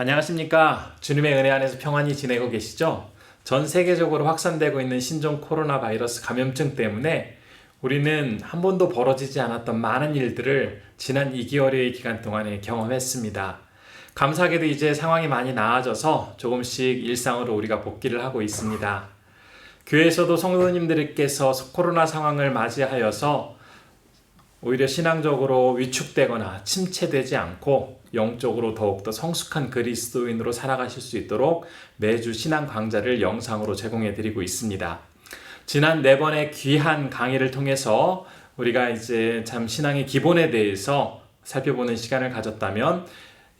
안녕하십니까. 주님의 은혜 안에서 평안히 지내고 계시죠? 전 세계적으로 확산되고 있는 신종 코로나 바이러스 감염증 때문에 우리는 한 번도 벌어지지 않았던 많은 일들을 지난 2개월의 기간 동안에 경험했습니다. 감사하게도 이제 상황이 많이 나아져서 조금씩 일상으로 우리가 복귀를 하고 있습니다. 교회에서도 성도님들께서 코로나 상황을 맞이하여서 오히려 신앙적으로 위축되거나 침체되지 않고 영적으로 더욱더 성숙한 그리스도인으로 살아가실 수 있도록 매주 신앙 강좌를 영상으로 제공해 드리고 있습니다. 지난 4번의 귀한 강의를 통해서 우리가 이제 참 신앙의 기본에 대해서 살펴보는 시간을 가졌다면,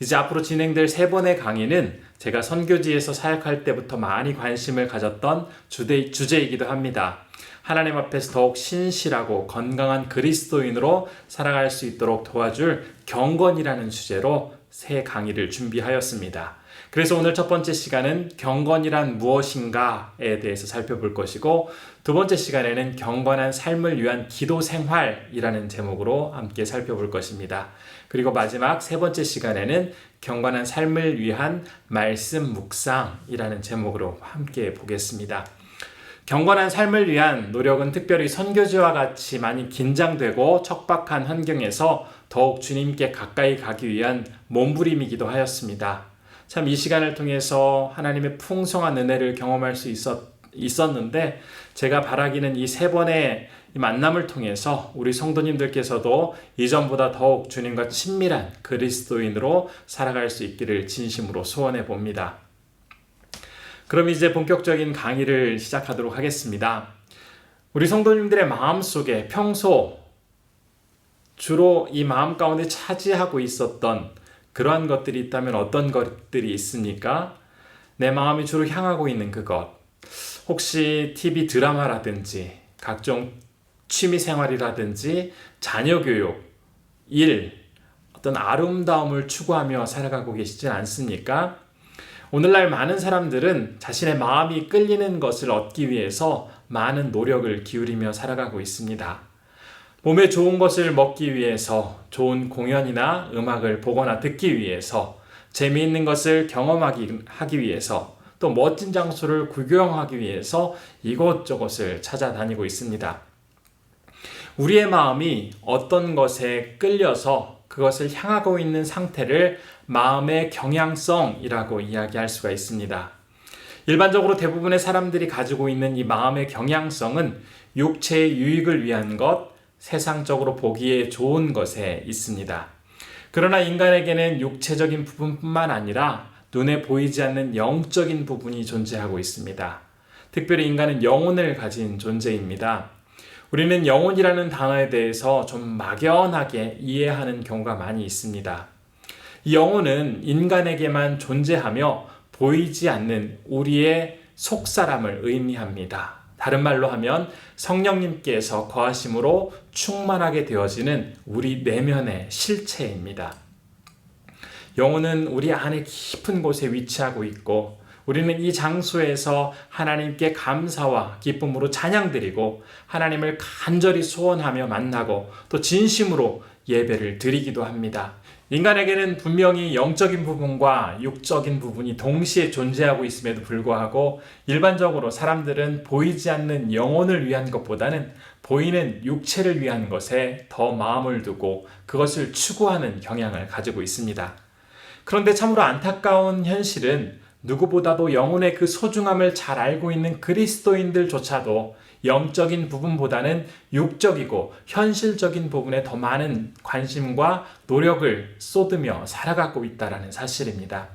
이제 앞으로 진행될 3번의 강의는 제가 선교지에서 사역할 때부터 많이 관심을 가졌던 주제이기도 합니다. 하나님 앞에서 더욱 신실하고 건강한 그리스도인으로 살아갈 수 있도록 도와줄 경건이라는 주제로 새 강의를 준비하였습니다. 그래서 오늘 첫 번째 시간은 경건이란 무엇인가에 대해서 살펴볼 것이고, 두 번째 시간에는 경건한 삶을 위한 기도 생활이라는 제목으로 함께 살펴볼 것입니다. 그리고 마지막 세 번째 시간에는 경건한 삶을 위한 말씀 묵상이라는 제목으로 함께 보겠습니다. 경건한 삶을 위한 노력은 특별히 선교지와 같이 많이 긴장되고 척박한 환경에서 더욱 주님께 가까이 가기 위한 몸부림이기도 하였습니다. 참 이 시간을 통해서 하나님의 풍성한 은혜를 경험할 수 있었는데, 제가 바라기는 이 3번의 만남을 통해서 우리 성도님들께서도 이전보다 더욱 주님과 친밀한 그리스도인으로 살아갈 수 있기를 진심으로 소원해 봅니다. 그럼 이제 본격적인 강의를 시작하도록 하겠습니다. 우리 성도님들의 마음속에 평소 주로 이 마음 가운데 차지하고 있었던 그러한 것들이 있다면 어떤 것들이 있습니까? 내 마음이 주로 향하고 있는 그것, 혹시 TV 드라마라든지 각종 취미생활이라든지 자녀교육, 일, 어떤 아름다움을 추구하며 살아가고 계시진 않습니까? 오늘날 많은 사람들은 자신의 마음이 끌리는 것을 얻기 위해서 많은 노력을 기울이며 살아가고 있습니다. 몸에 좋은 것을 먹기 위해서, 좋은 공연이나 음악을 보거나 듣기 위해서, 재미있는 것을 경험하기 위해서, 또 멋진 장소를 구경하기 위해서 이곳저곳을 찾아다니고 있습니다. 우리의 마음이 어떤 것에 끌려서 그것을 향하고 있는 상태를 마음의 경향성이라고 이야기할 수가 있습니다. 일반적으로 대부분의 사람들이 가지고 있는 이 마음의 경향성은 육체의 유익을 위한 것, 세상적으로 보기에 좋은 것에 있습니다. 그러나 인간에게는 육체적인 부분뿐만 아니라 눈에 보이지 않는 영적인 부분이 존재하고 있습니다. 특별히 인간은 영혼을 가진 존재입니다. 우리는 영혼이라는 단어에 대해서 좀 막연하게 이해하는 경우가 많이 있습니다. 이 영혼은 인간에게만 존재하며 보이지 않는 우리의 속사람을 의미합니다. 다른 말로 하면 성령님께서 거하심으로 충만하게 되어지는 우리 내면의 실체입니다. 영혼은 우리 안에 깊은 곳에 위치하고 있고, 우리는 이 장소에서 하나님께 감사와 기쁨으로 찬양드리고 하나님을 간절히 소원하며 만나고 또 진심으로 예배를 드리기도 합니다. 인간에게는 분명히 영적인 부분과 육적인 부분이 동시에 존재하고 있음에도 불구하고, 일반적으로 사람들은 보이지 않는 영혼을 위한 것보다는 보이는 육체를 위한 것에 더 마음을 두고 그것을 추구하는 경향을 가지고 있습니다. 그런데 참으로 안타까운 현실은 누구보다도 영혼의 그 소중함을 잘 알고 있는 그리스도인들조차도 영적인 부분보다는 육적이고 현실적인 부분에 더 많은 관심과 노력을 쏟으며 살아가고 있다는 사실입니다.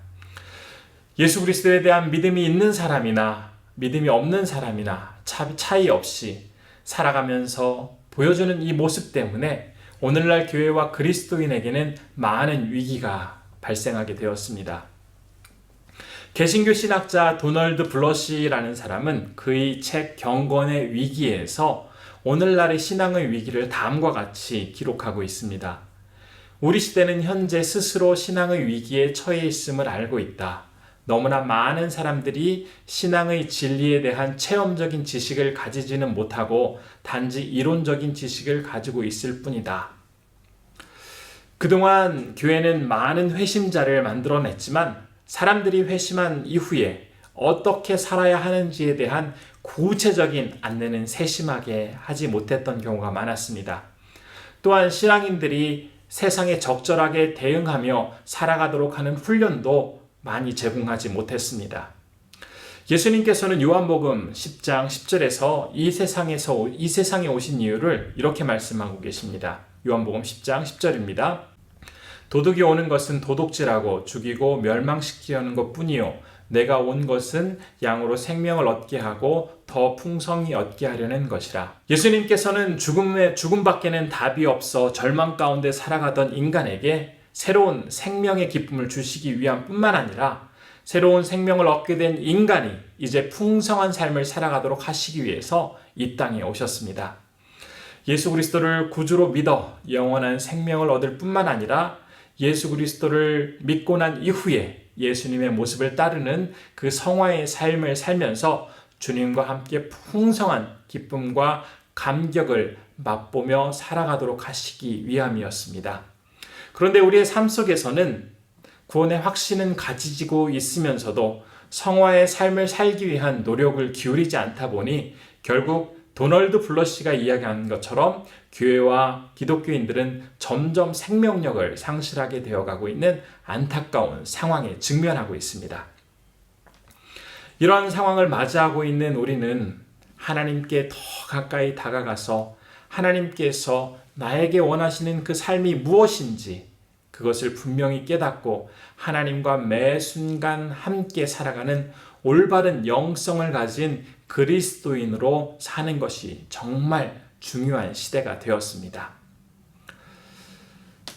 예수 그리스도에 대한 믿음이 있는 사람이나 믿음이 없는 사람이나 차이 없이 살아가면서 보여주는 이 모습 때문에 오늘날 교회와 그리스도인에게는 많은 위기가 발생하게 되었습니다. 개신교 신학자 도널드 블러시라는 사람은 그의 책 경건의 위기에서 오늘날의 신앙의 위기를 다음과 같이 기록하고 있습니다. 우리 시대는 현재 스스로 신앙의 위기에 처해 있음을 알고 있다. 너무나 많은 사람들이 신앙의 진리에 대한 체험적인 지식을 가지지는 못하고 단지 이론적인 지식을 가지고 있을 뿐이다. 그동안 교회는 많은 회심자를 만들어냈지만 사람들이 회심한 이후에 어떻게 살아야 하는지에 대한 구체적인 안내는 세심하게 하지 못했던 경우가 많았습니다. 또한 신앙인들이 세상에 적절하게 대응하며 살아가도록 하는 훈련도 많이 제공하지 못했습니다. 예수님께서는 요한복음 10장 10절에서 이 세상에 오신 이유를 이렇게 말씀하고 계십니다. 요한복음 10장 10절입니다. 도둑이 오는 것은 도둑질하고 죽이고 멸망시키려는 것뿐이요 내가 온 것은 양으로 생명을 얻게 하고 더 풍성히 얻게 하려는 것이라. 예수님께서는 죽음밖에는 답이 없어 절망 가운데 살아가던 인간에게 새로운 생명의 기쁨을 주시기 위함 뿐만 아니라 새로운 생명을 얻게 된 인간이 이제 풍성한 삶을 살아가도록 하시기 위해서 이 땅에 오셨습니다. 예수 그리스도를 구주로 믿어 영원한 생명을 얻을 뿐만 아니라 예수 그리스도를 믿고 난 이후에 예수님의 모습을 따르는 그 성화의 삶을 살면서 주님과 함께 풍성한 기쁨과 감격을 맛보며 살아가도록 하시기 위함이었습니다. 그런데 우리의 삶 속에서는 구원의 확신은 가지고 있으면서도 성화의 삶을 살기 위한 노력을 기울이지 않다 보니 결국 도널드 블러시가 이야기한 것처럼 교회와 기독교인들은 점점 생명력을 상실하게 되어가고 있는 안타까운 상황에 직면하고 있습니다. 이러한 상황을 맞이하고 있는 우리는 하나님께 더 가까이 다가가서 하나님께서 나에게 원하시는 그 삶이 무엇인지 그것을 분명히 깨닫고 하나님과 매 순간 함께 살아가는 올바른 영성을 가진 그리스도인으로 사는 것이 정말 중요한 시대가 되었습니다.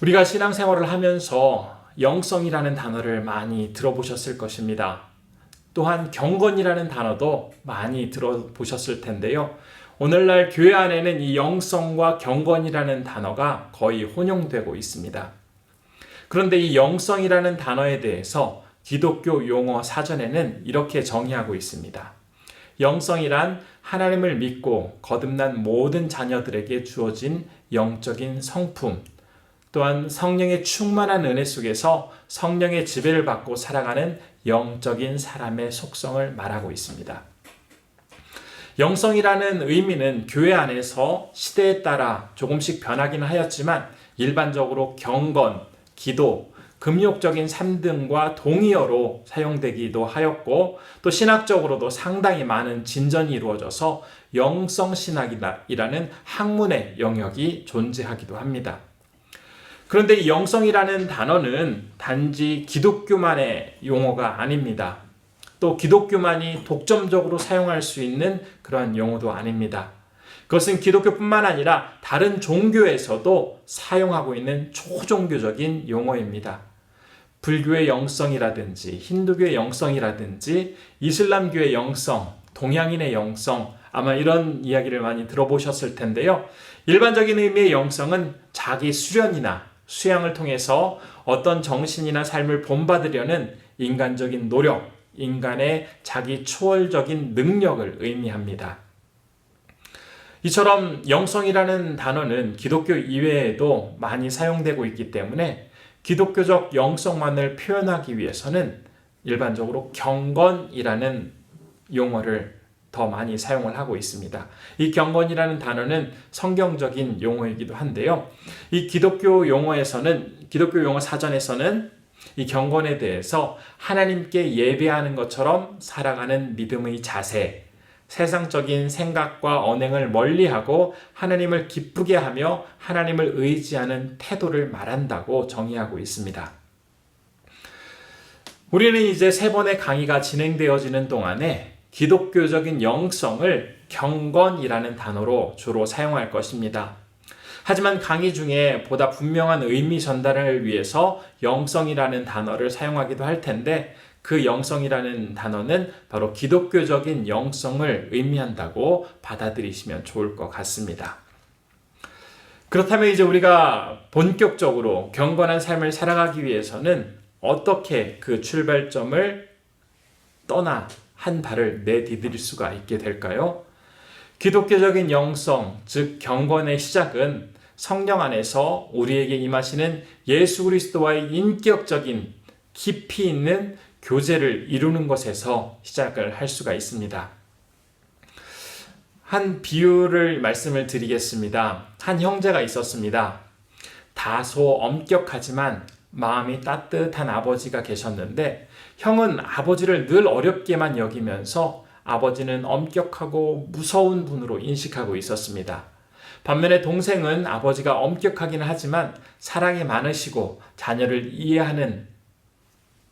우리가 신앙생활을 하면서 영성이라는 단어를 많이 들어보셨을 것입니다. 또한 경건이라는 단어도 많이 들어보셨을 텐데요. 오늘날 교회 안에는 이 영성과 경건이라는 단어가 거의 혼용되고 있습니다. 그런데 이 영성이라는 단어에 대해서 기독교 용어 사전에는 이렇게 정의하고 있습니다. 영성이란 하나님을 믿고 거듭난 모든 자녀들에게 주어진 영적인 성품, 또한 성령의 충만한 은혜 속에서 성령의 지배를 받고 살아가는 영적인 사람의 속성을 말하고 있습니다. 영성이라는 의미는 교회 안에서 시대에 따라 조금씩 변하긴 하였지만 일반적으로 경건, 기도, 금욕적인 삶 등과 동의어로 사용되기도 하였고 또 신학적으로도 상당히 많은 진전이 이루어져서 영성신학이라는 학문의 영역이 존재하기도 합니다. 그런데 이 영성이라는 단어는 단지 기독교만의 용어가 아닙니다. 또 기독교만이 독점적으로 사용할 수 있는 그러한 용어도 아닙니다. 그것은 기독교뿐만 아니라 다른 종교에서도 사용하고 있는 초종교적인 용어입니다. 불교의 영성이라든지 힌두교의 영성이라든지 이슬람교의 영성, 동양인의 영성, 아마 이런 이야기를 많이 들어보셨을 텐데요. 일반적인 의미의 영성은 자기 수련이나 수양을 통해서 어떤 정신이나 삶을 본받으려는 인간적인 노력, 인간의 자기 초월적인 능력을 의미합니다. 이처럼 영성이라는 단어는 기독교 이외에도 많이 사용되고 있기 때문에 기독교적 영성만을 표현하기 위해서는 일반적으로 경건이라는 용어를 더 많이 사용을 하고 있습니다. 이 경건이라는 단어는 성경적인 용어이기도 한데요. 이 기독교 용어 사전에서는 이 경건에 대해서 하나님께 예배하는 것처럼 살아가는 믿음의 자세, 세상적인 생각과 언행을 멀리하고 하나님을 기쁘게 하며 하나님을 의지하는 태도를 말한다고 정의하고 있습니다. 우리는 이제 3번의 강의가 진행되어지는 동안에 기독교적인 영성을 경건이라는 단어로 주로 사용할 것입니다. 하지만 강의 중에 보다 분명한 의미 전달을 위해서 영성이라는 단어를 사용하기도 할 텐데 그 영성이라는 단어는 바로 기독교적인 영성을 의미한다고 받아들이시면 좋을 것 같습니다. 그렇다면 이제 우리가 본격적으로 경건한 삶을 살아가기 위해서는 어떻게 그 출발점을 떠나 한 발을 내디딜 수가 있게 될까요? 기독교적인 영성, 즉 경건의 시작은 성령 안에서 우리에게 임하시는 예수 그리스도와의 인격적인 깊이 있는 교제를 이루는 것에서 시작을 할 수가 있습니다. 한 비유를 말씀을 드리겠습니다. 한 형제가 있었습니다. 다소 엄격하지만 마음이 따뜻한 아버지가 계셨는데 형은 아버지를 늘 어렵게만 여기면서 아버지는 엄격하고 무서운 분으로 인식하고 있었습니다. 반면에 동생은 아버지가 엄격하긴 하지만 사랑이 많으시고 자녀를 이해하는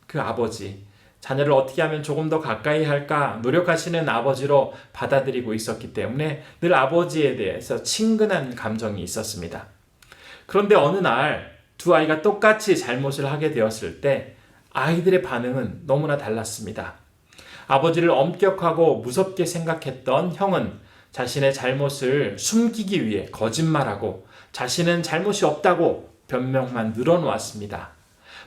그 아버지, 자녀를 어떻게 하면 조금 더 가까이 할까 노력하시는 아버지로 받아들이고 있었기 때문에 늘 아버지에 대해서 친근한 감정이 있었습니다. 그런데 어느 날 두 아이가 똑같이 잘못을 하게 되었을 때 아이들의 반응은 너무나 달랐습니다. 아버지를 엄격하고 무섭게 생각했던 형은 자신의 잘못을 숨기기 위해 거짓말하고 자신은 잘못이 없다고 변명만 늘어놓았습니다.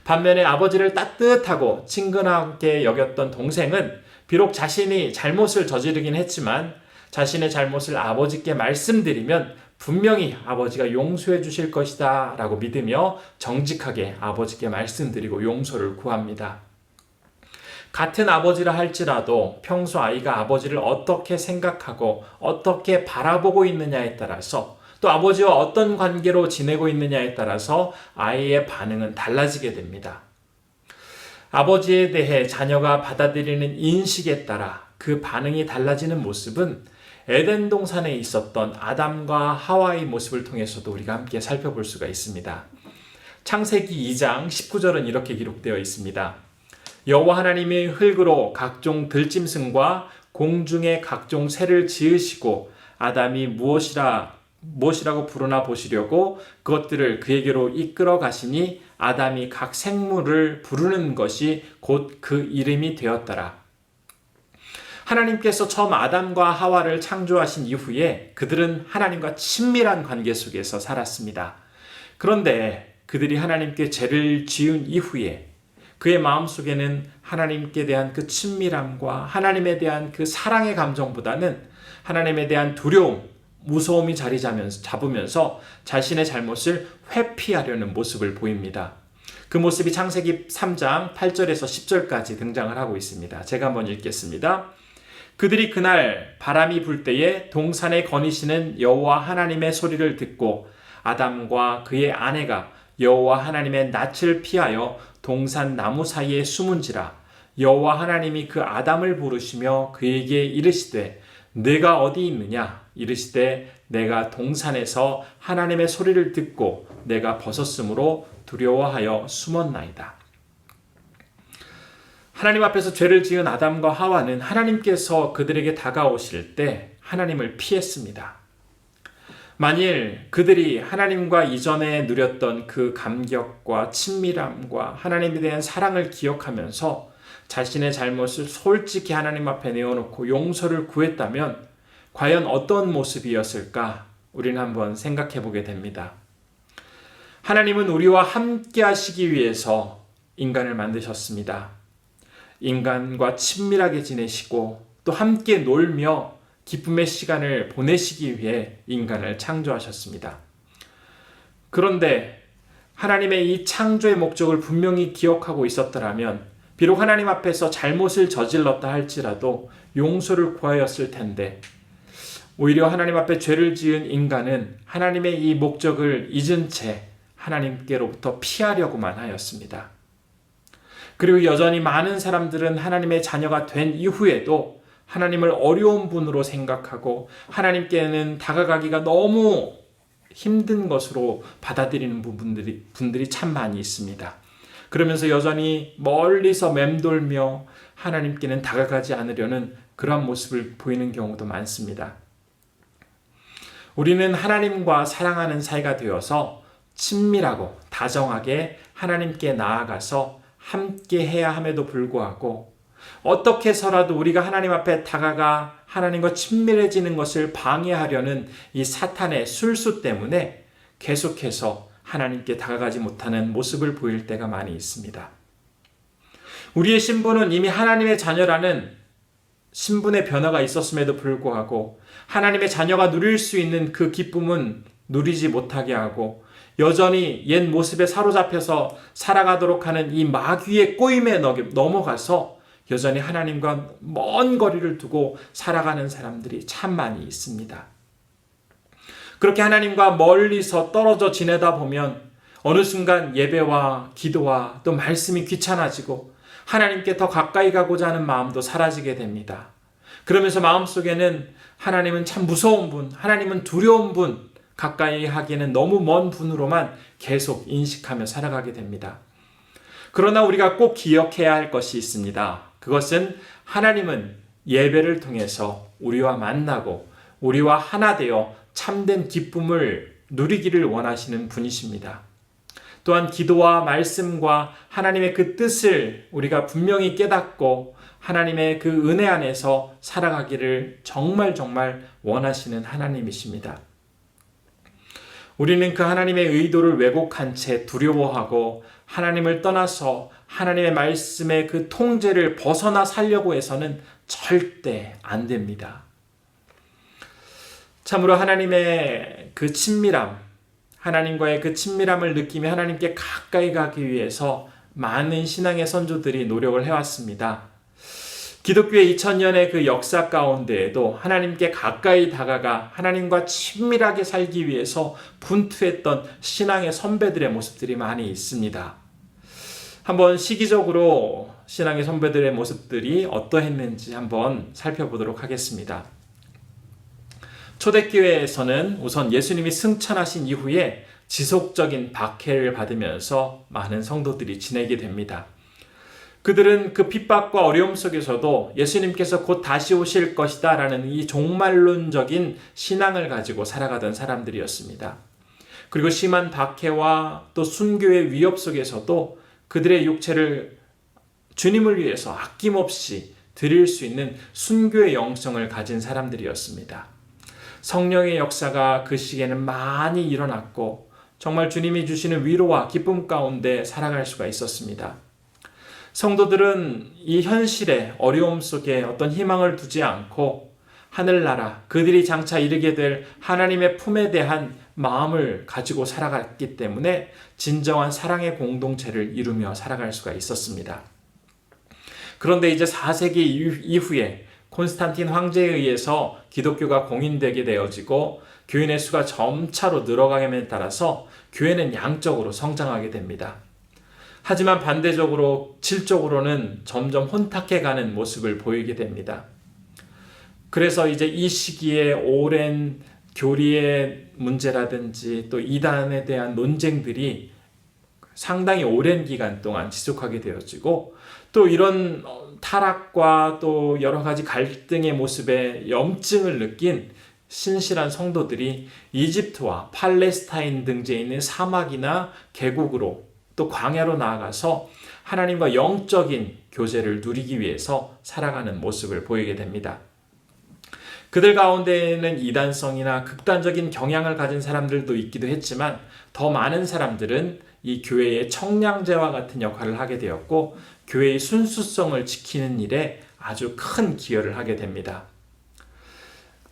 반면에 아버지를 따뜻하고 친근하게 여겼던 동생은 비록 자신이 잘못을 저지르긴 했지만 자신의 잘못을 아버지께 말씀드리면 분명히 아버지가 용서해 주실 것이다 라고 믿으며 정직하게 아버지께 말씀드리고 용서를 구합니다. 같은 아버지라 할지라도 평소 아이가 아버지를 어떻게 생각하고 어떻게 바라보고 있느냐에 따라서 또 아버지와 어떤 관계로 지내고 있느냐에 따라서 아이의 반응은 달라지게 됩니다. 아버지에 대해 자녀가 받아들이는 인식에 따라 그 반응이 달라지는 모습은 에덴 동산에 있었던 아담과 하와의 모습을 통해서도 우리가 함께 살펴볼 수가 있습니다. 창세기 2장 19절은 이렇게 기록되어 있습니다. 여호와 하나님이 흙으로 각종 들짐승과 공중의 각종 새를 지으시고 아담이 무엇이라고 부르나 보시려고 그것들을 그에게로 이끌어 가시니 아담이 각 생물을 부르는 것이 곧 그 이름이 되었더라. 하나님께서 처음 아담과 하와를 창조하신 이후에 그들은 하나님과 친밀한 관계 속에서 살았습니다. 그런데 그들이 하나님께 죄를 지은 이후에 그의 마음속에는 하나님께 대한 그 친밀함과 하나님에 대한 그 사랑의 감정보다는 하나님에 대한 두려움, 무서움이 자리 잡으면서 자신의 잘못을 회피하려는 모습을 보입니다. 그 모습이 창세기 3장 8절에서 10절까지 등장을 하고 있습니다. 제가 한번 읽겠습니다. 그들이 그날 바람이 불 때에 동산에 거니시는 여호와 하나님의 소리를 듣고 아담과 그의 아내가 여호와 하나님의 낯을 피하여 동산 나무 사이에 숨은지라 여호와 하나님이 그 아담을 부르시며 그에게 이르시되 내가 어디 있느냐 이르시되 내가 동산에서 하나님의 소리를 듣고 내가 벗었으므로 두려워하여 숨었나이다. 하나님 앞에서 죄를 지은 아담과 하와는 하나님께서 그들에게 다가오실 때 하나님을 피했습니다. 만일 그들이 하나님과 이전에 누렸던 그 감격과 친밀함과 하나님에 대한 사랑을 기억하면서 자신의 잘못을 솔직히 하나님 앞에 내어놓고 용서를 구했다면 과연 어떤 모습이었을까 우리는 한번 생각해 보게 됩니다. 하나님은 우리와 함께 하시기 위해서 인간을 만드셨습니다. 인간과 친밀하게 지내시고 또 함께 놀며 기쁨의 시간을 보내시기 위해 인간을 창조하셨습니다. 그런데 하나님의 이 창조의 목적을 분명히 기억하고 있었더라면 비록 하나님 앞에서 잘못을 저질렀다 할지라도 용서를 구하였을 텐데 오히려 하나님 앞에 죄를 지은 인간은 하나님의 이 목적을 잊은 채 하나님께로부터 피하려고만 하였습니다. 그리고 여전히 많은 사람들은 하나님의 자녀가 된 이후에도 하나님을 어려운 분으로 생각하고 하나님께는 다가가기가 너무 힘든 것으로 받아들이는 분들이 참 많이 있습니다. 그러면서 여전히 멀리서 맴돌며 하나님께는 다가가지 않으려는 그러한 모습을 보이는 경우도 많습니다. 우리는 하나님과 사랑하는 사이가 되어서 친밀하고 다정하게 하나님께 나아가서 함께 해야 함에도 불구하고 어떻게 해서라도 우리가 하나님 앞에 다가가 하나님과 친밀해지는 것을 방해하려는 이 사탄의 술수 때문에 계속해서 하나님께 다가가지 못하는 모습을 보일 때가 많이 있습니다. 우리의 신분은 이미 하나님의 자녀라는 신분의 변화가 있었음에도 불구하고 하나님의 자녀가 누릴 수 있는 그 기쁨은 누리지 못하게 하고 여전히 옛 모습에 사로잡혀서 살아가도록 하는 이 마귀의 꼬임에 넘어가서 여전히 하나님과 먼 거리를 두고 살아가는 사람들이 참 많이 있습니다. 그렇게 하나님과 멀리서 떨어져 지내다 보면 어느 순간 예배와 기도와 또 말씀이 귀찮아지고 하나님께 더 가까이 가고자 하는 마음도 사라지게 됩니다. 그러면서 마음속에는 하나님은 참 무서운 분, 하나님은 두려운 분, 가까이 하기에는 너무 먼 분으로만 계속 인식하며 살아가게 됩니다. 그러나 우리가 꼭 기억해야 할 것이 있습니다. 그것은 하나님은 예배를 통해서 우리와 만나고 우리와 하나 되어 참된 기쁨을 누리기를 원하시는 분이십니다. 또한 기도와 말씀과 하나님의 그 뜻을 우리가 분명히 깨닫고 하나님의 그 은혜 안에서 살아가기를 정말 원하시는 하나님이십니다. 우리는 그 하나님의 의도를 왜곡한 채 두려워하고 하나님을 떠나서 하나님의 말씀의 그 통제를 벗어나 살려고 해서는 절대 안 됩니다. 참으로 하나님의 그 친밀함, 하나님과의 그 친밀함을 느끼며 하나님께 가까이 가기 위해서 많은 신앙의 선조들이 노력을 해왔습니다. 기독교의 2000년의 그 역사 가운데에도 하나님께 가까이 다가가 하나님과 친밀하게 살기 위해서 분투했던 신앙의 선배들의 모습들이 많이 있습니다. 한번 시기적으로 신앙의 선배들의 모습들이 어떠했는지 한번 살펴보도록 하겠습니다. 초대교회에서는 우선 예수님이 승천하신 이후에 지속적인 박해를 받으면서 많은 성도들이 지내게 됩니다. 그들은 그 핍박과 어려움 속에서도 예수님께서 곧 다시 오실 것이다 라는 이 종말론적인 신앙을 가지고 살아가던 사람들이었습니다. 그리고 심한 박해와 또 순교의 위협 속에서도 그들의 육체를 주님을 위해서 아낌없이 드릴 수 있는 순교의 영성을 가진 사람들이었습니다. 성령의 역사가 그 시기에는 많이 일어났고 정말 주님이 주시는 위로와 기쁨 가운데 살아갈 수가 있었습니다. 성도들은 이 현실의 어려움 속에 어떤 희망을 두지 않고 하늘나라, 그들이 장차 이르게 될 하나님의 품에 대한 마음을 가지고 살아갔기 때문에 진정한 사랑의 공동체를 이루며 살아갈 수가 있었습니다. 그런데 이제 4세기 이후에 콘스탄틴 황제에 의해서 기독교가 공인되게 되어지고 교인의 수가 점차로 늘어감에 따라서 교회는 양적으로 성장하게 됩니다. 하지만 반대적으로 질적으로는 점점 혼탁해가는 모습을 보이게 됩니다. 그래서 이제 이 시기에 오랜 교리의 문제라든지 또 이단에 대한 논쟁들이 상당히 오랜 기간 동안 지속하게 되어지고 또 이런 타락과 또 여러 가지 갈등의 모습에 염증을 느낀 신실한 성도들이 이집트와 팔레스타인 등지에 있는 사막이나 계곡으로 또 광야로 나아가서 하나님과 영적인 교제를 누리기 위해서 살아가는 모습을 보이게 됩니다. 그들 가운데에는 이단성이나 극단적인 경향을 가진 사람들도 있기도 했지만 더 많은 사람들은 이 교회의 청량제와 같은 역할을 하게 되었고 교회의 순수성을 지키는 일에 아주 큰 기여를 하게 됩니다.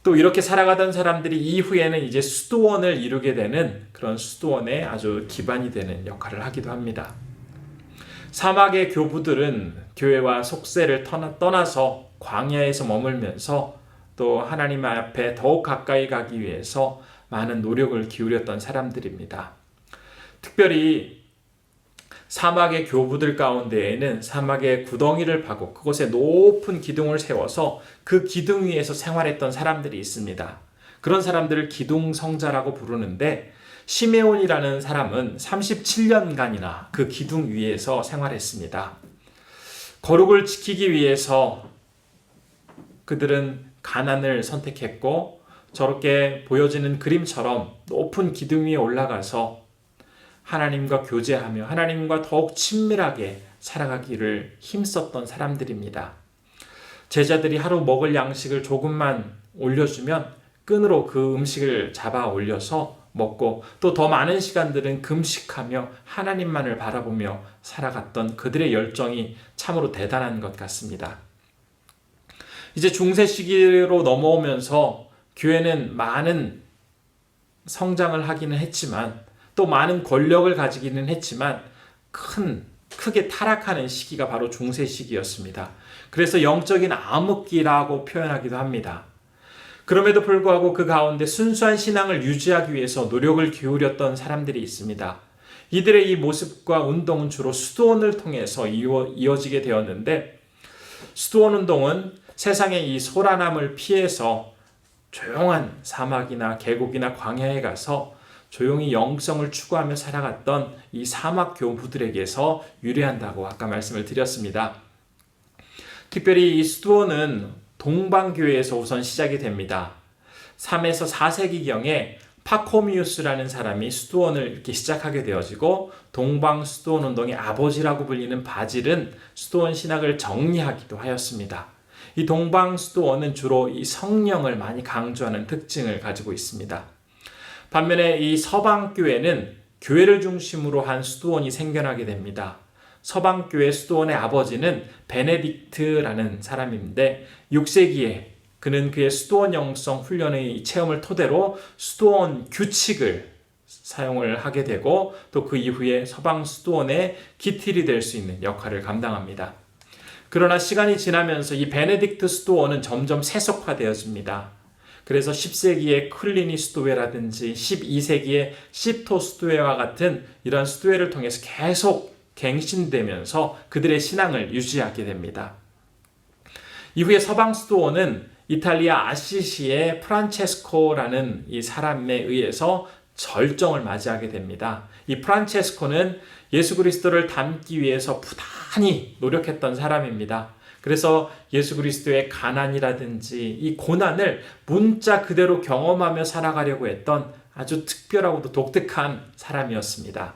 또 이렇게 살아가던 사람들이 이후에는 이제 수도원을 이루게 되는 그런 수도원의 아주 기반이 되는 역할을 하기도 합니다. 사막의 교부들은 교회와 속세를 떠나서 광야에서 머물면서 또 하나님 앞에 더욱 가까이 가기 위해서 많은 노력을 기울였던 사람들입니다. 특별히 사막의 교부들 가운데에는 사막의 구덩이를 파고 그곳에 높은 기둥을 세워서 그 기둥 위에서 생활했던 사람들이 있습니다. 그런 사람들을 기둥성자라고 부르는데 시메온이라는 사람은 37년간이나 그 기둥 위에서 생활했습니다. 거룩을 지키기 위해서 그들은 가난을 선택했고 저렇게 보여지는 그림처럼 높은 기둥 위에 올라가서 하나님과 교제하며 하나님과 더욱 친밀하게 살아가기를 힘썼던 사람들입니다. 제자들이 하루 먹을 양식을 조금만 올려주면 끈으로 그 음식을 잡아 올려서 먹고 또 더 많은 시간들은 금식하며 하나님만을 바라보며 살아갔던 그들의 열정이 참으로 대단한 것 같습니다. 이제 중세 시기로 넘어오면서 교회는 많은 성장을 하기는 했지만 또 많은 권력을 가지기는 했지만 크게 타락하는 시기가 바로 중세 시기였습니다. 그래서 영적인 암흑기라고 표현하기도 합니다. 그럼에도 불구하고 그 가운데 순수한 신앙을 유지하기 위해서 노력을 기울였던 사람들이 있습니다. 이들의 이 모습과 운동은 주로 수도원을 통해서 이어지게 되었는데, 수도원 운동은 세상의 이 소란함을 피해서 조용한 사막이나 계곡이나 광야에 가서 조용히 영성을 추구하며 살아갔던 이 사막 교부들에게서 유래한다고 아까 말씀을 드렸습니다. 특별히 이 수도원은 동방교회에서 우선 시작이 됩니다. 3에서 4세기경에 파코미우스라는 사람이 수도원을 이렇게 시작하게 되어지고, 동방 수도원 운동의 아버지라고 불리는 바질은 수도원 신학을 정리하기도 하였습니다. 이 동방 수도원은 주로 이 성령을 많이 강조하는 특징을 가지고 있습니다. 반면에 이 서방교회는 교회를 중심으로 한 수도원이 생겨나게 됩니다. 서방교회 수도원의 아버지는 베네딕트라는 사람인데, 6세기에 그는 그의 수도원 영성 훈련의 체험을 토대로 수도원 규칙을 사용을 하게 되고, 또 그 이후에 서방 수도원의 기틀이 될 수 있는 역할을 감당합니다. 그러나 시간이 지나면서 이 베네딕트 수도원은 점점 세속화되어집니다. 그래서 10세기의 클리니 수도회라든지 12세기의 시토 수도회와 같은 이런 수도회를 통해서 계속 갱신되면서 그들의 신앙을 유지하게 됩니다. 이후에 서방 수도원은 이탈리아 아시시의 프란체스코라는 이 사람에 의해서 절정을 맞이하게 됩니다. 이 프란체스코는 예수 그리스도를 닮기 위해서 부단히 노력했던 사람입니다. 그래서 예수 그리스도의 가난이라든지 이 고난을 문자 그대로 경험하며 살아가려고 했던 아주 특별하고도 독특한 사람이었습니다.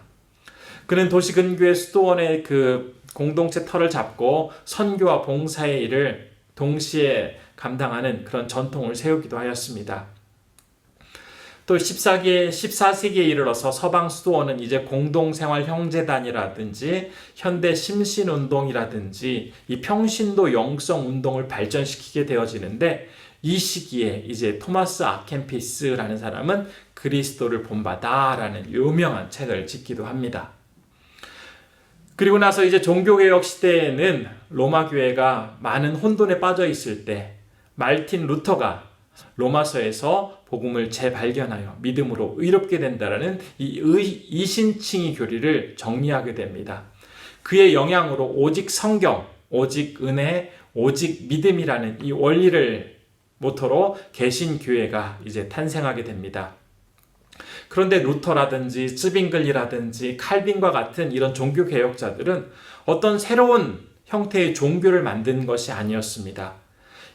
그는 도시 근교의 수도원의 그 공동체 터를 잡고 선교와 봉사의 일을 동시에 감당하는 그런 전통을 세우기도 하였습니다. 또 14세기에 이르러서 서방 수도원은 이제 공동생활 형제단이라든지 현대 심신운동이라든지 이 평신도 영성 운동을 발전시키게 되어지는데, 이 시기에 이제 토마스 아켄피스라는 사람은 그리스도를 본받아라는 유명한 책을 짓기도 합니다. 그리고 나서 이제 종교개혁 시대에는 로마 교회가 많은 혼돈에 빠져 있을 때 말틴 루터가 로마서에서 복음을 재발견하여 믿음으로 의롭게 된다라는 이 이신칭의 교리를 정리하게 됩니다. 그의 영향으로 오직 성경, 오직 은혜, 오직 믿음이라는 이 원리를 모토로 개신교회가 이제 탄생하게 됩니다. 그런데 루터라든지 쯔빙글이라든지 칼빈과 같은 이런 종교개혁자들은 어떤 새로운 형태의 종교를 만든 것이 아니었습니다.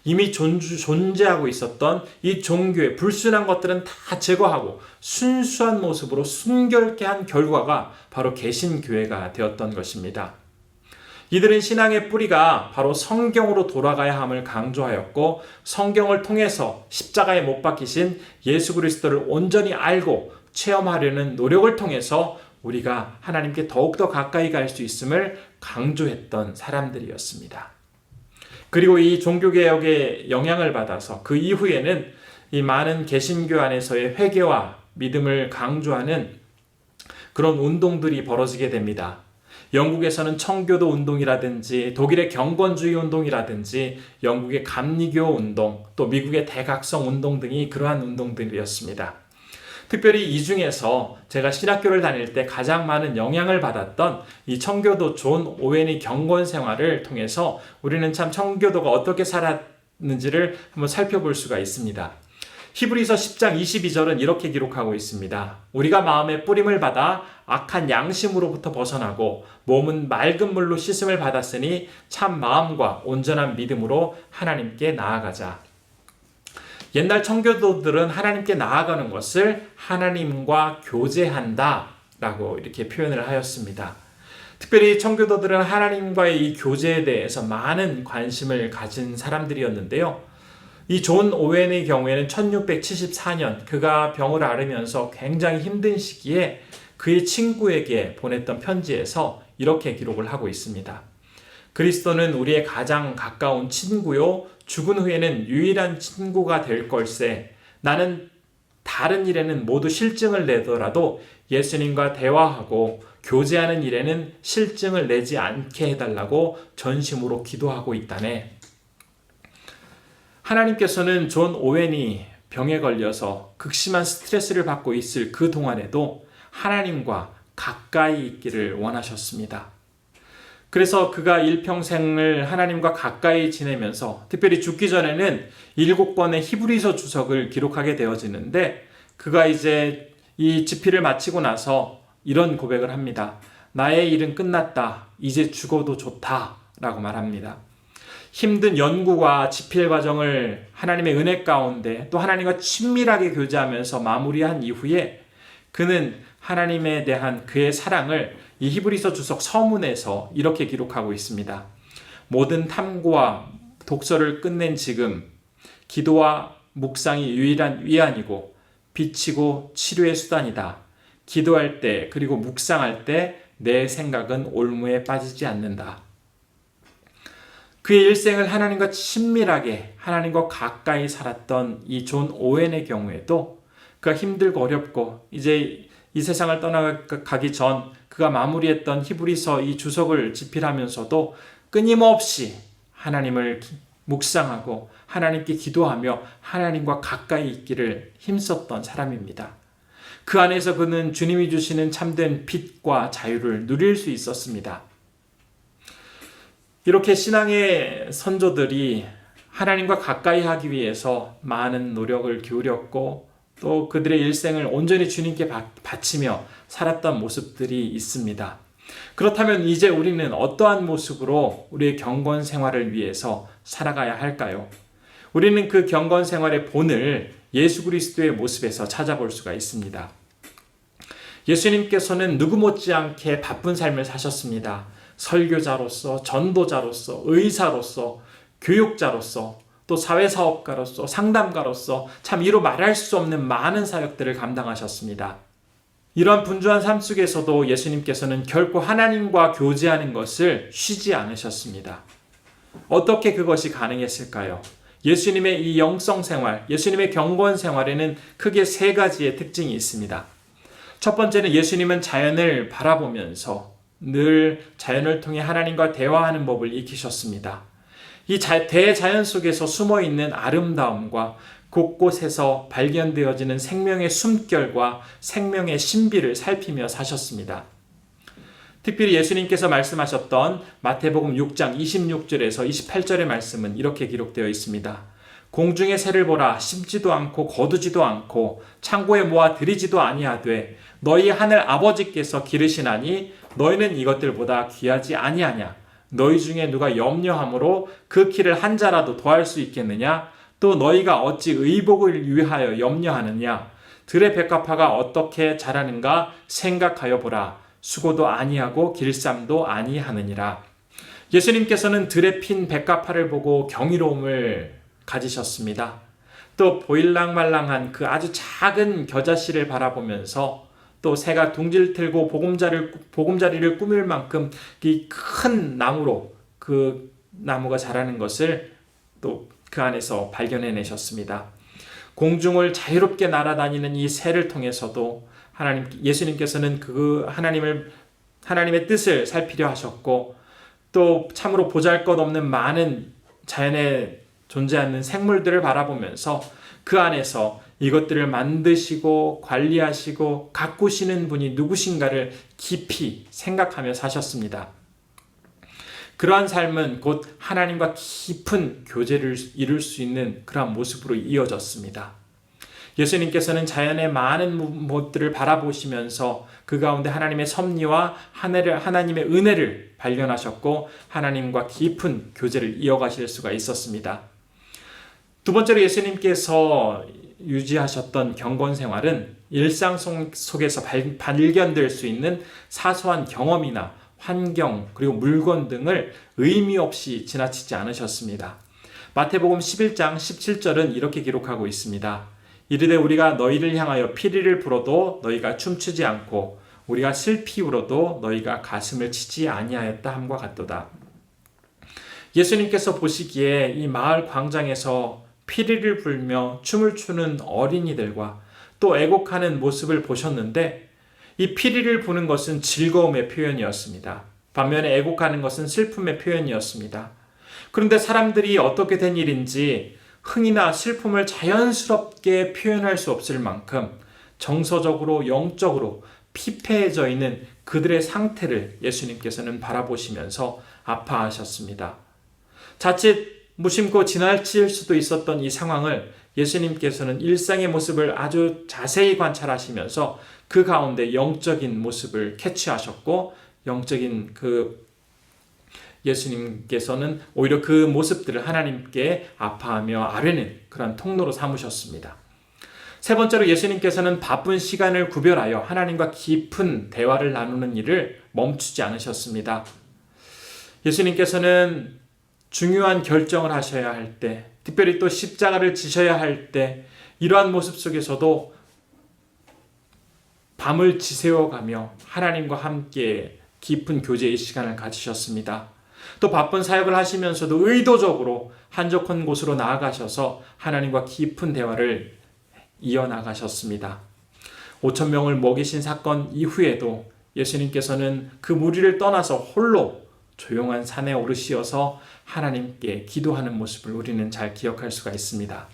이미 존재하고 있었던 이 종교의 불순한 것들은 다 제거하고 순수한 모습으로 순결케 한 결과가 바로 개신교회가 되었던 것입니다. 이들은 신앙의 뿌리가 바로 성경으로 돌아가야 함을 강조하였고, 성경을 통해서 십자가에 못 박히신 예수 그리스도를 온전히 알고 체험하려는 노력을 통해서 우리가 하나님께 더욱더 가까이 갈 수 있음을 강조했던 사람들이었습니다. 그리고 이 종교개혁의 영향을 받아서 그 이후에는 이 많은 개신교 안에서의 회개와 믿음을 강조하는 그런 운동들이 벌어지게 됩니다. 영국에서는 청교도 운동이라든지 독일의 경건주의 운동이라든지 영국의 감리교 운동, 또 미국의 대각성 운동 등이 그러한 운동들이었습니다. 특별히 이 중에서 제가 신학교를 다닐 때 가장 많은 영향을 받았던 이 청교도 존 오웬의 경건 생활을 통해서 우리는 참 청교도가 어떻게 살았는지를 한번 살펴볼 수가 있습니다. 히브리서 10장 22절은 이렇게 기록하고 있습니다. 우리가 마음의 뿌림을 받아 악한 양심으로부터 벗어나고 몸은 맑은 물로 씻음을 받았으니 참 마음과 온전한 믿음으로 하나님께 나아가자. 옛날 청교도들은 하나님께 나아가는 것을 하나님과 교제한다 라고 이렇게 표현을 하였습니다. 특별히 청교도들은 하나님과의 이 교제에 대해서 많은 관심을 가진 사람들이었는데요. 이 존 오웬의 경우에는 1674년 그가 병을 앓으면서 굉장히 힘든 시기에 그의 친구에게 보냈던 편지에서 이렇게 기록을 하고 있습니다. 그리스도는 우리의 가장 가까운 친구요, 죽은 후에는 유일한 친구가 될 걸세. 나는 다른 일에는 모두 실증을 내더라도 예수님과 대화하고 교제하는 일에는 실증을 내지 않게 해달라고 전심으로 기도하고 있다네. 하나님께서는 존 오웬이 병에 걸려서 극심한 스트레스를 받고 있을 그 동안에도 하나님과 가까이 있기를 원하셨습니다. 그래서 그가 일평생을 하나님과 가까이 지내면서 특별히 죽기 전에는 7권의 히브리서 주석을 기록하게 되어지는데, 그가 이제 이 집필을 마치고 나서 이런 고백을 합니다. 나의 일은 끝났다. 이제 죽어도 좋다. 라고 말합니다. 힘든 연구와 집필 과정을 하나님의 은혜 가운데 또 하나님과 친밀하게 교제하면서 마무리한 이후에 그는 하나님에 대한 그의 사랑을 이 히브리서 주석 서문에서 이렇게 기록하고 있습니다. 모든 탐구와 독서를 끝낸 지금 기도와 묵상이 유일한 위안이고 빛이고 치료의 수단이다. 기도할 때 그리고 묵상할 때 내 생각은 올무에 빠지지 않는다. 그의 일생을 하나님과 친밀하게 하나님과 가까이 살았던 이 존 오웬의 경우에도 그가 힘들고 어렵고 이제 이 세상을 떠나가기 전 그가 마무리했던 히브리서 이 주석을 집필하면서도 끊임없이 하나님을 묵상하고 하나님께 기도하며 하나님과 가까이 있기를 힘썼던 사람입니다. 그 안에서 그는 주님이 주시는 참된 빛과 자유를 누릴 수 있었습니다. 이렇게 신앙의 선조들이 하나님과 가까이 하기 위해서 많은 노력을 기울였고 또 그들의 일생을 온전히 주님께 바치며 살았던 모습들이 있습니다. 그렇다면 이제 우리는 어떠한 모습으로 우리의 경건 생활을 위해서 살아가야 할까요? 우리는 그 경건 생활의 본을 예수 그리스도의 모습에서 찾아볼 수가 있습니다. 예수님께서는 누구 못지않게 바쁜 삶을 사셨습니다. 설교자로서, 전도자로서, 의사로서, 교육자로서, 또 사회사업가로서, 상담가로서 참 이루 말할 수 없는 많은 사역들을 감당하셨습니다. 이러한 분주한 삶 속에서도 예수님께서는 결코 하나님과 교제하는 것을 쉬지 않으셨습니다. 어떻게 그것이 가능했을까요? 예수님의 이 영성 생활, 예수님의 경건 생활에는 크게 3가지의 특징이 있습니다. 첫 번째는 예수님은 자연을 바라보면서 늘 자연을 통해 하나님과 대화하는 법을 익히셨습니다. 이 대자연 속에서 숨어있는 아름다움과 곳곳에서 발견되어지는 생명의 숨결과 생명의 신비를 살피며 사셨습니다. 특별히 예수님께서 말씀하셨던 마태복음 6장 26절에서 28절의 말씀은 이렇게 기록되어 있습니다. 공중의 새를 보라. 심지도 않고 거두지도 않고 창고에 모아 들이지도 아니하되 너희 하늘 아버지께서 기르시나니 너희는 이것들보다 귀하지 아니하냐. 너희 중에 누가 염려함으로 그 키를 한 자라도 더할 수 있겠느냐. 또 너희가 어찌 의복을 위하여 염려하느냐. 들의 백합화가 어떻게 자라는가 생각하여 보라. 수고도 아니하고 길쌈도 아니하느니라. 예수님께서는 들에 핀 백합화를 보고 경이로움을 가지셨습니다. 또 보일랑말랑한 그 아주 작은 겨자씨를 바라보면서 또 새가 둥지를 틀고 보금자리를 꾸밀 만큼 이 큰 나무로 그 나무가 자라는 것을 또 그 안에서 발견해내셨습니다. 공중을 자유롭게 날아다니는 이 새를 통해서도 예수님께서는 그 하나님의 뜻을 살피려 하셨고 또 참으로 보잘것없는 많은 자연에 존재하는 생물들을 바라보면서 그 안에서 이것들을 만드시고 관리하시고 가꾸시는 분이 누구신가를 깊이 생각하며 사셨습니다. 그러한 삶은 곧 하나님과 깊은 교제를 이룰 수 있는 그러한 모습으로 이어졌습니다. 예수님께서는 자연의 많은 것들을 바라보시면서 그 가운데 하나님의 섭리와 하나님의 은혜를 발견하셨고 하나님과 깊은 교제를 이어가실 수가 있었습니다. 두 번째로 예수님께서 유지하셨던 경건 생활은 일상 속에서 발견될 수 있는 사소한 경험이나 환경 그리고 물건 등을 의미 없이 지나치지 않으셨습니다. 마태복음 11장 17절은 이렇게 기록하고 있습니다. 이르되 우리가 너희를 향하여 피리를 불어도 너희가 춤추지 않고 우리가 슬피 울어도 너희가 가슴을 치지 아니하였다 함과 같도다. 예수님께서 보시기에 이 마을 광장에서 피리를 불며 춤을 추는 어린이들과 또 애곡하는 모습을 보셨는데 이 피리를 부는 것은 즐거움의 표현이었습니다. 반면에 애곡하는 것은 슬픔의 표현이었습니다. 그런데 사람들이 어떻게 된 일인지 흥이나 슬픔을 자연스럽게 표현할 수 없을 만큼 정서적으로 영적으로 피폐해져 있는 그들의 상태를 예수님께서는 바라보시면서 아파하셨습니다. 자칫 무심코 지나칠 수도 있었던 이 상황을 예수님께서는 일상의 모습을 아주 자세히 관찰하시면서 그 가운데 영적인 모습을 캐치하셨고 영적인 예수님께서는 오히려 그 모습들을 하나님께 아파하며 아뢰는 그런 통로로 삼으셨습니다. 세 번째로 예수님께서는 바쁜 시간을 구별하여 하나님과 깊은 대화를 나누는 일을 멈추지 않으셨습니다. 예수님께서는 중요한 결정을 하셔야 할 때, 특별히 또 십자가를 지셔야 할 때, 이러한 모습 속에서도 밤을 지새워가며 하나님과 함께 깊은 교제의 시간을 가지셨습니다. 또 바쁜 사역을 하시면서도 의도적으로 한적한 곳으로 나아가셔서 하나님과 깊은 대화를 이어나가셨습니다. 5,000명을 먹이신 사건 이후에도 예수님께서는 그 무리를 떠나서 홀로 조용한 산에 오르시어서 하나님께 기도하는 모습을 우리는 잘 기억할 수가 있습니다.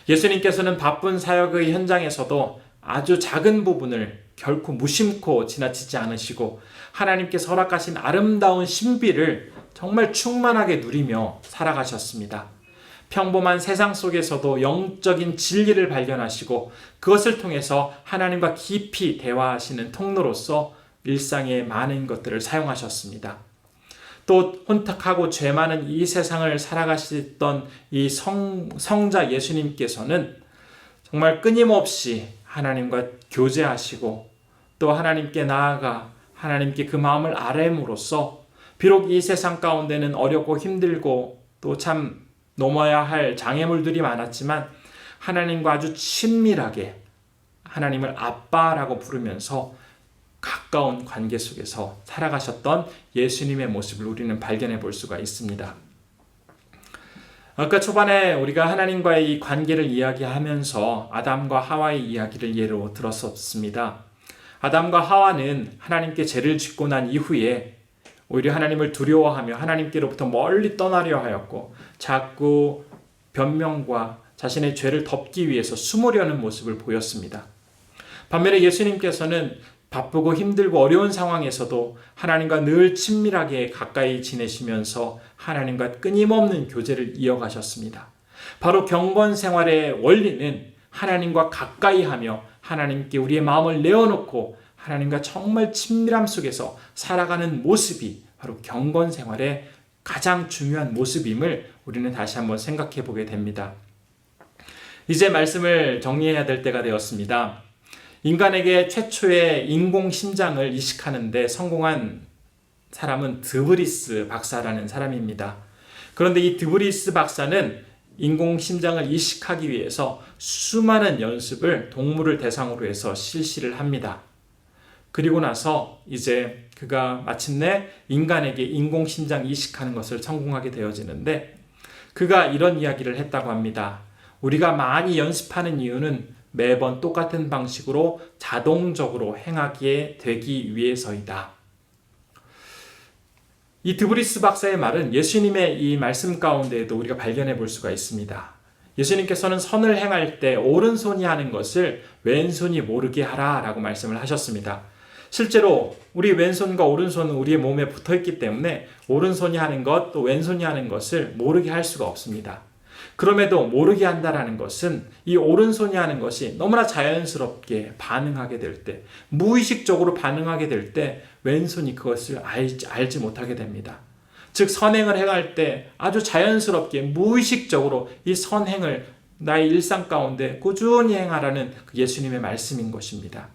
예수님께서는 바쁜 사역의 현장에서도 아주 작은 부분을 결코 무심코 지나치지 않으시고 하나님께서 허락하신 아름다운 신비를 정말 충만하게 누리며 살아가셨습니다. 평범한 세상 속에서도 영적인 진리를 발견하시고 그것을 통해서 하나님과 깊이 대화하시는 통로로서 일상의 많은 것들을 사용하셨습니다. 또 혼탁하고 죄 많은 이 세상을 살아가시던 이 성자 예수님께서는 정말 끊임없이 하나님과 교제하시고 또 하나님께 나아가 하나님께 그 마음을 아뢰므로써 비록 이 세상 가운데는 어렵고 힘들고 또 참 넘어야 할 장애물들이 많았지만 하나님과 아주 친밀하게 하나님을 아빠라고 부르면서 가까운 관계 속에서 살아가셨던 예수님의 모습을 우리는 발견해 볼 수가 있습니다. 아까 초반에 우리가 하나님과의 이 관계를 이야기하면서 아담과 하와의 이야기를 예로 들었었습니다. 아담과 하와는 하나님께 죄를 짓고 난 이후에 오히려 하나님을 두려워하며 하나님께로부터 멀리 떠나려 하였고 자꾸 변명과 자신의 죄를 덮기 위해서 숨으려는 모습을 보였습니다. 반면에 예수님께서는 바쁘고 힘들고 어려운 상황에서도 하나님과 늘 친밀하게 가까이 지내시면서 하나님과 끊임없는 교제를 이어가셨습니다. 바로 경건 생활의 원리는 하나님과 가까이 하며 하나님께 우리의 마음을 내어놓고 하나님과 정말 친밀함 속에서 살아가는 모습이 바로 경건 생활의 가장 중요한 모습임을 우리는 다시 한번 생각해 보게 됩니다. 이제 말씀을 정리해야 될 때가 되었습니다. 인간에게 최초의 인공심장을 이식하는 데 성공한 사람은 드브리스 박사라는 사람입니다. 그런데 이 드브리스 박사는 인공심장을 이식하기 위해서 수많은 연습을 동물을 대상으로 해서 실시를 합니다. 그리고 나서 이제 그가 마침내 인간에게 인공심장 이식하는 것을 성공하게 되어지는데 그가 이런 이야기를 했다고 합니다. 우리가 많이 연습하는 이유는 매번 똑같은 방식으로 자동적으로 행하게 되기 위해서이다. 이 드브리스 박사의 말은 예수님의 이 말씀 가운데에도 우리가 발견해 볼 수가 있습니다. 예수님께서는 선을 행할 때 오른손이 하는 것을 왼손이 모르게 하라 라고 말씀을 하셨습니다. 실제로 우리 왼손과 오른손은 우리의 몸에 붙어 있기 때문에 오른손이 하는 것 또 왼손이 하는 것을 모르게 할 수가 없습니다. 그럼에도 모르게 한다라는 것은 이 오른손이 하는 것이 너무나 자연스럽게 반응하게 될 때, 무의식적으로 반응하게 될 때 왼손이 그것을 알지 못하게 됩니다. 즉 선행을 행할 때 아주 자연스럽게 무의식적으로 이 선행을 나의 일상 가운데 꾸준히 행하라는 그 예수님의 말씀인 것입니다.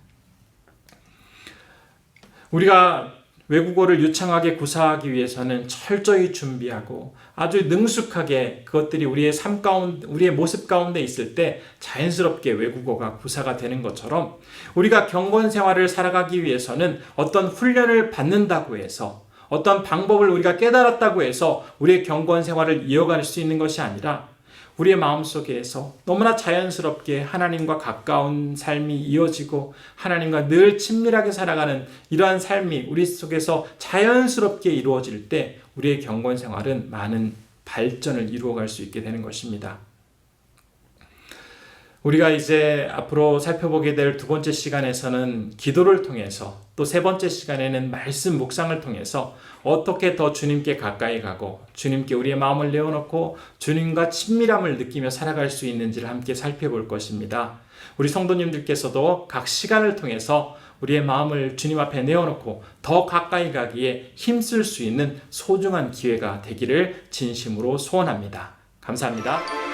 우리가 외국어를 유창하게 구사하기 위해서는 철저히 준비하고 아주 능숙하게 그것들이 우리의 삶 가운데, 우리의 모습 가운데 있을 때 자연스럽게 외국어가 구사가 되는 것처럼 우리가 경건 생활을 살아가기 위해서는 어떤 훈련을 받는다고 해서 어떤 방법을 우리가 깨달았다고 해서 우리의 경건 생활을 이어갈 수 있는 것이 아니라 우리의 마음속에서 너무나 자연스럽게 하나님과 가까운 삶이 이어지고 하나님과 늘 친밀하게 살아가는 이러한 삶이 우리 속에서 자연스럽게 이루어질 때 우리의 경건 생활은 많은 발전을 이루어갈 수 있게 되는 것입니다. 우리가 이제 앞으로 살펴보게 될 두 번째 시간에서는 기도를 통해서, 또 세 번째 시간에는 말씀 묵상을 통해서 어떻게 더 주님께 가까이 가고 주님께 우리의 마음을 내어놓고 주님과 친밀함을 느끼며 살아갈 수 있는지를 함께 살펴볼 것입니다. 우리 성도님들께서도 각 시간을 통해서 우리의 마음을 주님 앞에 내어놓고 더 가까이 가기에 힘쓸 수 있는 소중한 기회가 되기를 진심으로 소원합니다. 감사합니다.